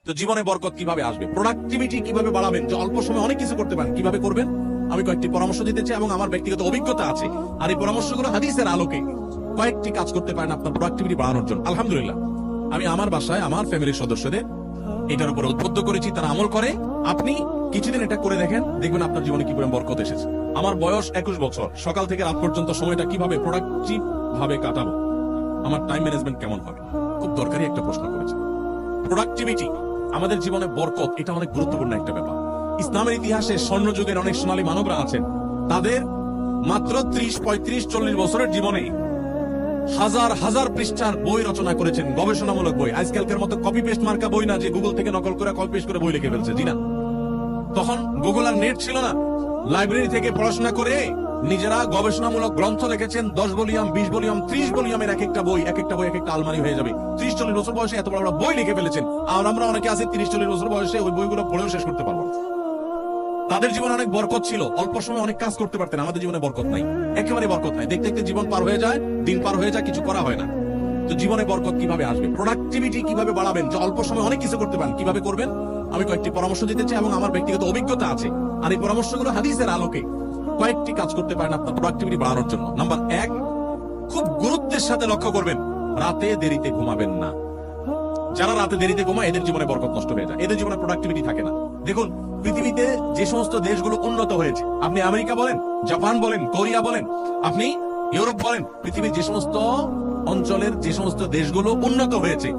তো জীবনে বরকত কিভাবে আসবে, প্রোডাক্টিভিটি কিভাবে বাড়াবেন, যে অল্প সময় অনেক কিছু করতে পারেন, কিভাবে করবেন আমি কয়েকটি পরামর্শ দিতে চাই এবং আমার ব্যক্তিগত অভিজ্ঞতা আছে। আর এই পরামর্শগুলো হাদিসের আলোকে কয়েকটি কাজ করতে পারেন আপনার প্রোডাক্টিভিটি বাড়ানোর জন্য। আলহামদুলিল্লাহ, আমি আমার বাসায় আমার ফ্যামিলির সদস্যদের এটার উপর উদ্বুদ্ধ করেছি, তারা আমল করে। আপনি কিছুদিন এটা করে দেখেন, দেখবেন আপনার জীবনে কি পরিমাণ বরকত এসেছে। আমার বয়স 21 বছর, সকাল থেকে রাত পর্যন্ত সময়টা কিভাবে প্রোডাক্টিভ ভাবে কাটাবো, আমার টাইম ম্যানেজমেন্ট কেমন হবে, খুব দরকারি একটা প্রশ্ন করেছে। প্রোডাক্টিভিটি আমাদের জীবনে বরকত, এটা অনেক গুরুত্বপূর্ণ একটা ব্যাপার। ইসলামের ইতিহাসে স্বর্ণযুগের অনেক সোনালী মানবরা আছেন, তাদের মাত্র 30, 35, 40 বছরের জীবনে হাজার হাজার পৃষ্ঠার বই রচনা করেছেন, গবেষণামূলক বই। আজকালকার মতো কপি পেস্ট মার্কা বই না, যে গুগল থেকে নকল করে কপি পেস্ট করে বই লিখে ফেলছে, জি না। তখন গুগল আর নেট ছিল না, লাইব্রেরি থেকে পড়াশোনা করে নিজেরা গবেষণামূলক গ্রন্থ লিখেছেন। 10 ভলিউম, 20 ভলিউম, 30 ভলিউমের এক একটা বই, এক একটা আলমারি হয়ে যাবে। 30-40 বছর বয়সে এত বড় বড় বই লিখে ফেলেছেন। আর আমরা অনেকে আছি 30-40 বছর বয়সে ওই বইগুলো পড়েও শেষ করতে পারবো না। তাদের জীবনে অনেক বরকত ছিল, অল্প সময় অনেক কাজ করতে পারতেন। আমাদের জীবনে বরকত নাই, একেবারে বরকত নাই। দেখতে দেখতে জীবন পার হয়ে যায়, দিন পার হয়ে যায়, কিছু করা হয় না। তো জীবনে বরকত কিভাবে আসবে, প্রোডাক্টিভিটি কিভাবে বাড়াবেন, যে অল্প সময় অনেক কিছু করতে পারেন, কিভাবে করবেন আমি কয়েকটি পরামর্শ দিতে চাই এবং আমার ব্যক্তিগত অভিজ্ঞতা আছে। আর এই পরামর্শগুলো হাদিসের আলোকে কয়েকটি কাজ করতে পারেন আপনার প্রোডাক্টিভিটি বাড়ানোর জন্য। নাম্বার 1, খুব গুরুত্বের সাথে লক্ষ্য করবেন, রাতে দেরিতে ঘুমাবেন না। যারা রাতে দেরিতে ঘুমায় এদের জীবনে বরকত নষ্ট হয়ে যায়, এদের জীবনে প্রোডাক্টিভিটি থাকে না। দেখুন, পৃথিবীতে যে সমস্ত দেশগুলো উন্নত হয়েছে, আপনি আমেরিকা বলেন, জাপান বলেন, কোরিয়া বলেন, আপনি ইউরোপ বলেন, পৃথিবীর যে সমস্ত অঞ্চলের যে সমস্ত দেশগুলো উন্নত হয়েছে,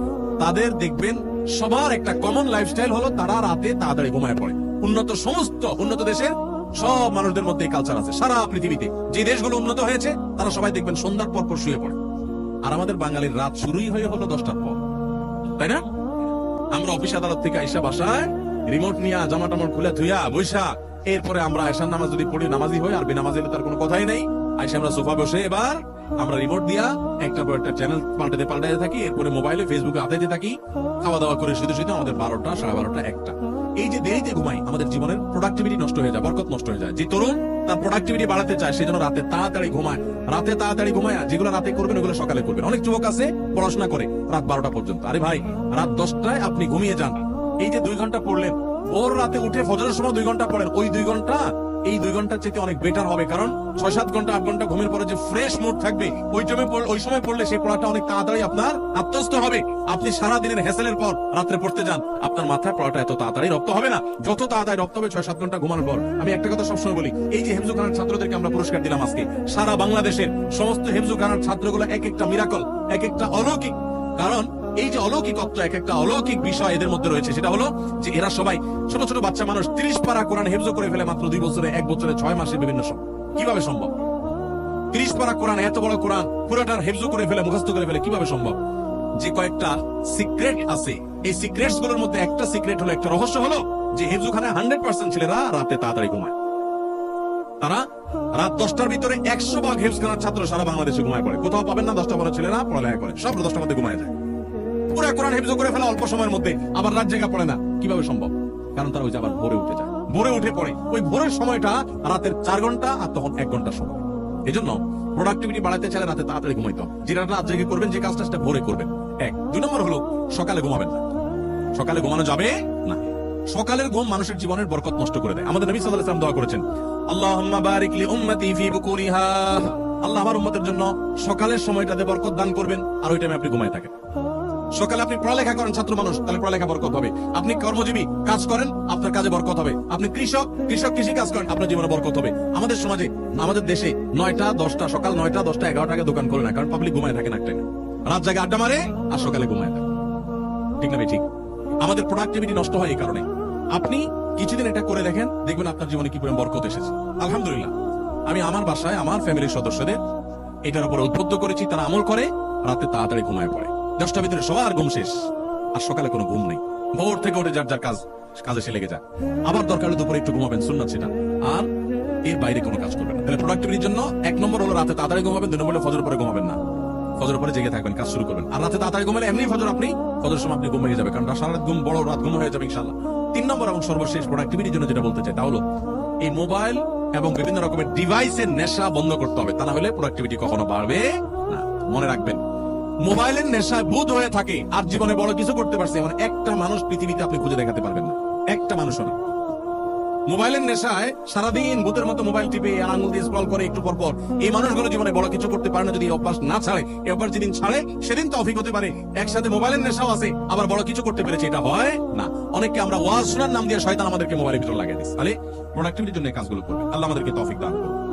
তাদের দেখবেন সবার একটা কমন লাইফস্টাইল হলো তারা রাতে তাড়াতাড়ি ঘুমায় পড়ে। সমস্ত উন্নত দেশের সব মানুষদের মধ্যে এই কালচার আছে। সারা পৃথিবীতে যে দেশগুলো উন্নত হয়েছে তারা সবাই দেখবেন সন্ধ্যার পর শুয়ে পড়ে। আর আমাদের বাঙালির রাত শুরুই হয়ে হলো 10টার পর, তাই না? আমরা অফিস আদালত থেকে আইসা বাসায় রিমোট নিয়ে জামা টামা খুলে ধুইয়া বৈশা, এরপরে আমরা আয়সার নামাজ যদি পড়ি নামাজি হই, আর বেনামাজি হলে তার কোনো কথাই নেই। আইসা আমরা সোফা বসে এবার আমরা রিমোট দিয়া একটা পর একটা চ্যানেল পাল্টাতে থাকি, এরপরে মোবাইলে ফেসবুকে আদাইতে থাকি, খাওয়া দাওয়া করে শুধু শুধু আমাদের 12টা, 12:30, 1টা। এই যে দেরিতে ঘুমাই, আমাদের জীবনের প্রোডাক্টিভিটি নষ্ট হয়ে যায়, বরকত নষ্ট হয়ে যায়। যে তরুণ তার প্রোডাক্টিভিটি বাড়াতে চায়, সেজন্য রাতে তাড়াতাড়ি ঘুমায়। রাতে তাড়াতাড়ি ঘুমায়, যেগুলো রাতে করবেন ওগুলো সকালে করবেন। অনেক যুবক আছে পড়াশোনা করে রাত 12টা পর্যন্ত। আরে ভাই, রাত 10টায় আপনি ঘুমিয়ে যান। এই যে 2 ঘন্টা পড়লেন, ওর রাতে উঠে ফজরের সময় 2 ঘন্টা পড়েন, ওই 2 ঘন্টা এই 2 ঘন্টার চেয়ে অনেক বেটার হবে। কারণ 6-7 ঘন্টা 8 ঘন্টা ঘুমের পরে যে ফ্রেশ মুড থাকবে, ওই সময় পড়লে সেই পড়াটা অনেক তাড়াতাড়ি আপনার আত্মস্থ হবে। আপনি সারা দিনের হ্যাসেলের পর রাত্রে পড়তে যান, আপনার মাথায় পড়াটা এত তাড়াতাড়ি রপ্ত হবে না, যত তাড়াতাড়ি রপ্ত হবে 6-7 ঘন্টা ঘুমানোর পর। আমি একটা কথা সবসময় বলি, এই যে হেফজুখানার ছাত্রদেরকে আমরা পুরস্কার দিলাম আজকে, সারা বাংলাদেশের সমস্ত হেফজুখানার ছাত্রগুলো এক একটা মিরাকল, এক একটা অলৌকিক। কারণ এই যে অলৌকিকত্ব, এক একটা অলৌকিক বিষয় এদের মধ্যে রয়েছে, সেটা হলো যে এরা সবাই ছোট ছোট বাচ্চা মানুষ 30 পারা কোরআন হেফজ করে ফেলে মাত্র 2 বছরে, 1 বছরে, 6 মাসে বিভিন্ন সময়। কিভাবে সম্ভব? 30 পারা কোরআন, এত বড় কোরআন পুরোটার হেফজ করে ফেলে, মুখস্থ করে ফেলে, কিভাবে সম্ভব? যে কয়েকটা সিক্রেট আছে, এই সিক্রেটস গুলোর মধ্যে একটা সিক্রেট হলো, একটা রহস্য হলো যে হেফজখানায় 100% ছেলেরা রাতে তাড়াতাড়ি ঘুমায়। তারা রাত 10টার ভিতরে 100 ভাগ হেফজখানার ছাত্র সারা বাংলাদেশে ঘুমায় পড়ে। কোথাও পাবেন না 10টা বড় ছেলেরা পড়ালেখা করে, সব 10টার মধ্যে ঘুমায় যায়। পুরা কোরআন হেফজ করে ফেলা অল্প সময়ের মধ্যে, আবার রাত জেগে পড়ে না। কিভাবে সম্ভব? কারণ তারা ওই যে আবার ভোরে উঠে যায়, ভোরে উঠে পড়ে। ওই ভোরের সময়টা রাতের 4 ঘন্টা, আর তখন 1 ঘন্টা সময়। এই জন্য প্রোডাক্টিভিটি বাড়াতে চাইলে রাতে তাড়াতাড়ি ঘুমাইতে হবে। যেটা রাত জেগে করবেন, যে কাজটা সেটা ভোরে করবেন। 1, 2 নম্বর হলো সকালে ঘুমাবেন না। সকালে ঘুমানো যাবে না। সকালের ঘুম মানুষের জীবনের বরকত নষ্ট করে দেয়। আমাদের নবী সাল্লাল্লাহু আলাইহি ওয়াসাল্লাম দোয়া করেছেন, আল্লাহুম্মা বারিক লি উম্মতি ফি বুকুরিহা। আল্লাহ আমার উম্মতের জন্য সকালের সময়টাতে বরকত দান করবেন, আর ওই টাইমে আপনি ঘুমায় থাকেন। সকালে আপনি পড়ালেখা করেন, ছাত্র মানুষ, তাহলে পড়ালেখা বরকত হবে। আপনি কর্মজীবী, কাজ করেন, আপনার কাজে বরকত হবে। আপনি কৃষক, কৃষি কাজ করেন, আপনার জীবনে বরকত হবে। আমাদের সমাজে, আমাদের দেশে 9টা 10টা, সকাল 9টা 10টা 11টা আগে দোকান করে না, কারণ পাবলিক ঘুমায় থাকে না, রাত জায়গায় আড্ডা মারে আর সকালে ঘুমায় থাকে। ঠিক না ভাই? ঠিক। আমাদের প্রোডাক্টিভিটি নষ্ট হয় এই কারণে। আপনি কিছুদিন এটা করে দেখেন, দেখবেন আপনার জীবনে কি পরিমাণ বরকত এসেছে। আলহামদুলিল্লাহ, আমি আমার বাসায় আমার ফ্যামিলির সদস্যদের এটার উপর উদ্বুদ্ধ করেছি, তারা আমল করে রাতে তাড়াতাড়ি ঘুমায় পড়ে। 10টার ভিতরে সবার ঘুম শেষ, আর সকালে কোনো ঘুম নেই। ভোর থেকে উঠে যার যার কাজে সে লেগে যায়। আবার দরকার হলে দুপুরে একটু ঘুমাবেন, সুন্নাত সেটা, আর এর বাইরে কোনো কাজ করবেন না। তাহলে প্রোডাক্টিভিটির জন্য 1 নম্বর হলো রাতে তাড়াতাড়ি ঘুমাবেন। 2 নম্বর হলো ফজর পরে ঘুমাবেন না। ফজর পরে জেগে থাকবেন, কাজ শুরু করবেন। আর রাতে তাড়াতাড়ি ঘুমালে এমনি ফজর সময় আপনি ঘুমিয়ে যাবে, কারণ সারা রাত ঘুম, বড় রাত ঘুম হয়ে যাবে ইনশাআল্লাহ। 3 নম্বর এবং সর্বশেষ প্রোডাক্টিভিটির জন্য যেটা বলতে চাই, তা হলো এই মোবাইল এবং বিভিন্ন রকমের ডিভাইসের নেশা বন্ধ করতে হবে। তা না হলে প্রোডাক্টিভিটি কখনো বাড়বে না। মনে রাখবেন, মোবাইলের নেশায় ভূত হয়ে থাকে আর জীবনে বড় কিছু করতে পারছে এমন একটা মানুষ পৃথিবীতে আপনি খুঁজে দেখাতে পারবেন না, একটা মানুষও না। মোবাইলের নেশায় সারাদিন ভূতের মতো মোবাইল টিপে আর আঙুল দিয়ে স্ক্রল করে একটু পর পর, এই মানুষগুলো জীবনে বড় কিছু করতে পারে না যদি এই অভ্যাস না ছাড়ে। এই অভ্যাস যেদিন ছাড়ে সেদিন তৌফিক হতে পারে। একসাথে মোবাইলের নেশাও আছে আবার বড় কিছু করতে পেরেছে, এটা হয় না। অনেককে আমরা ওয়াজ শোনার নাম দিয়ে শয়তান আমাদেরকে মোবাইলের ভিতর লাগিয়ে দিচ্ছে। তাহলে প্রোডাক্টিভিটির জন্য এই কাজগুলো করবে। আল্লাহ আমাদেরকে তৌফিক দান করুন।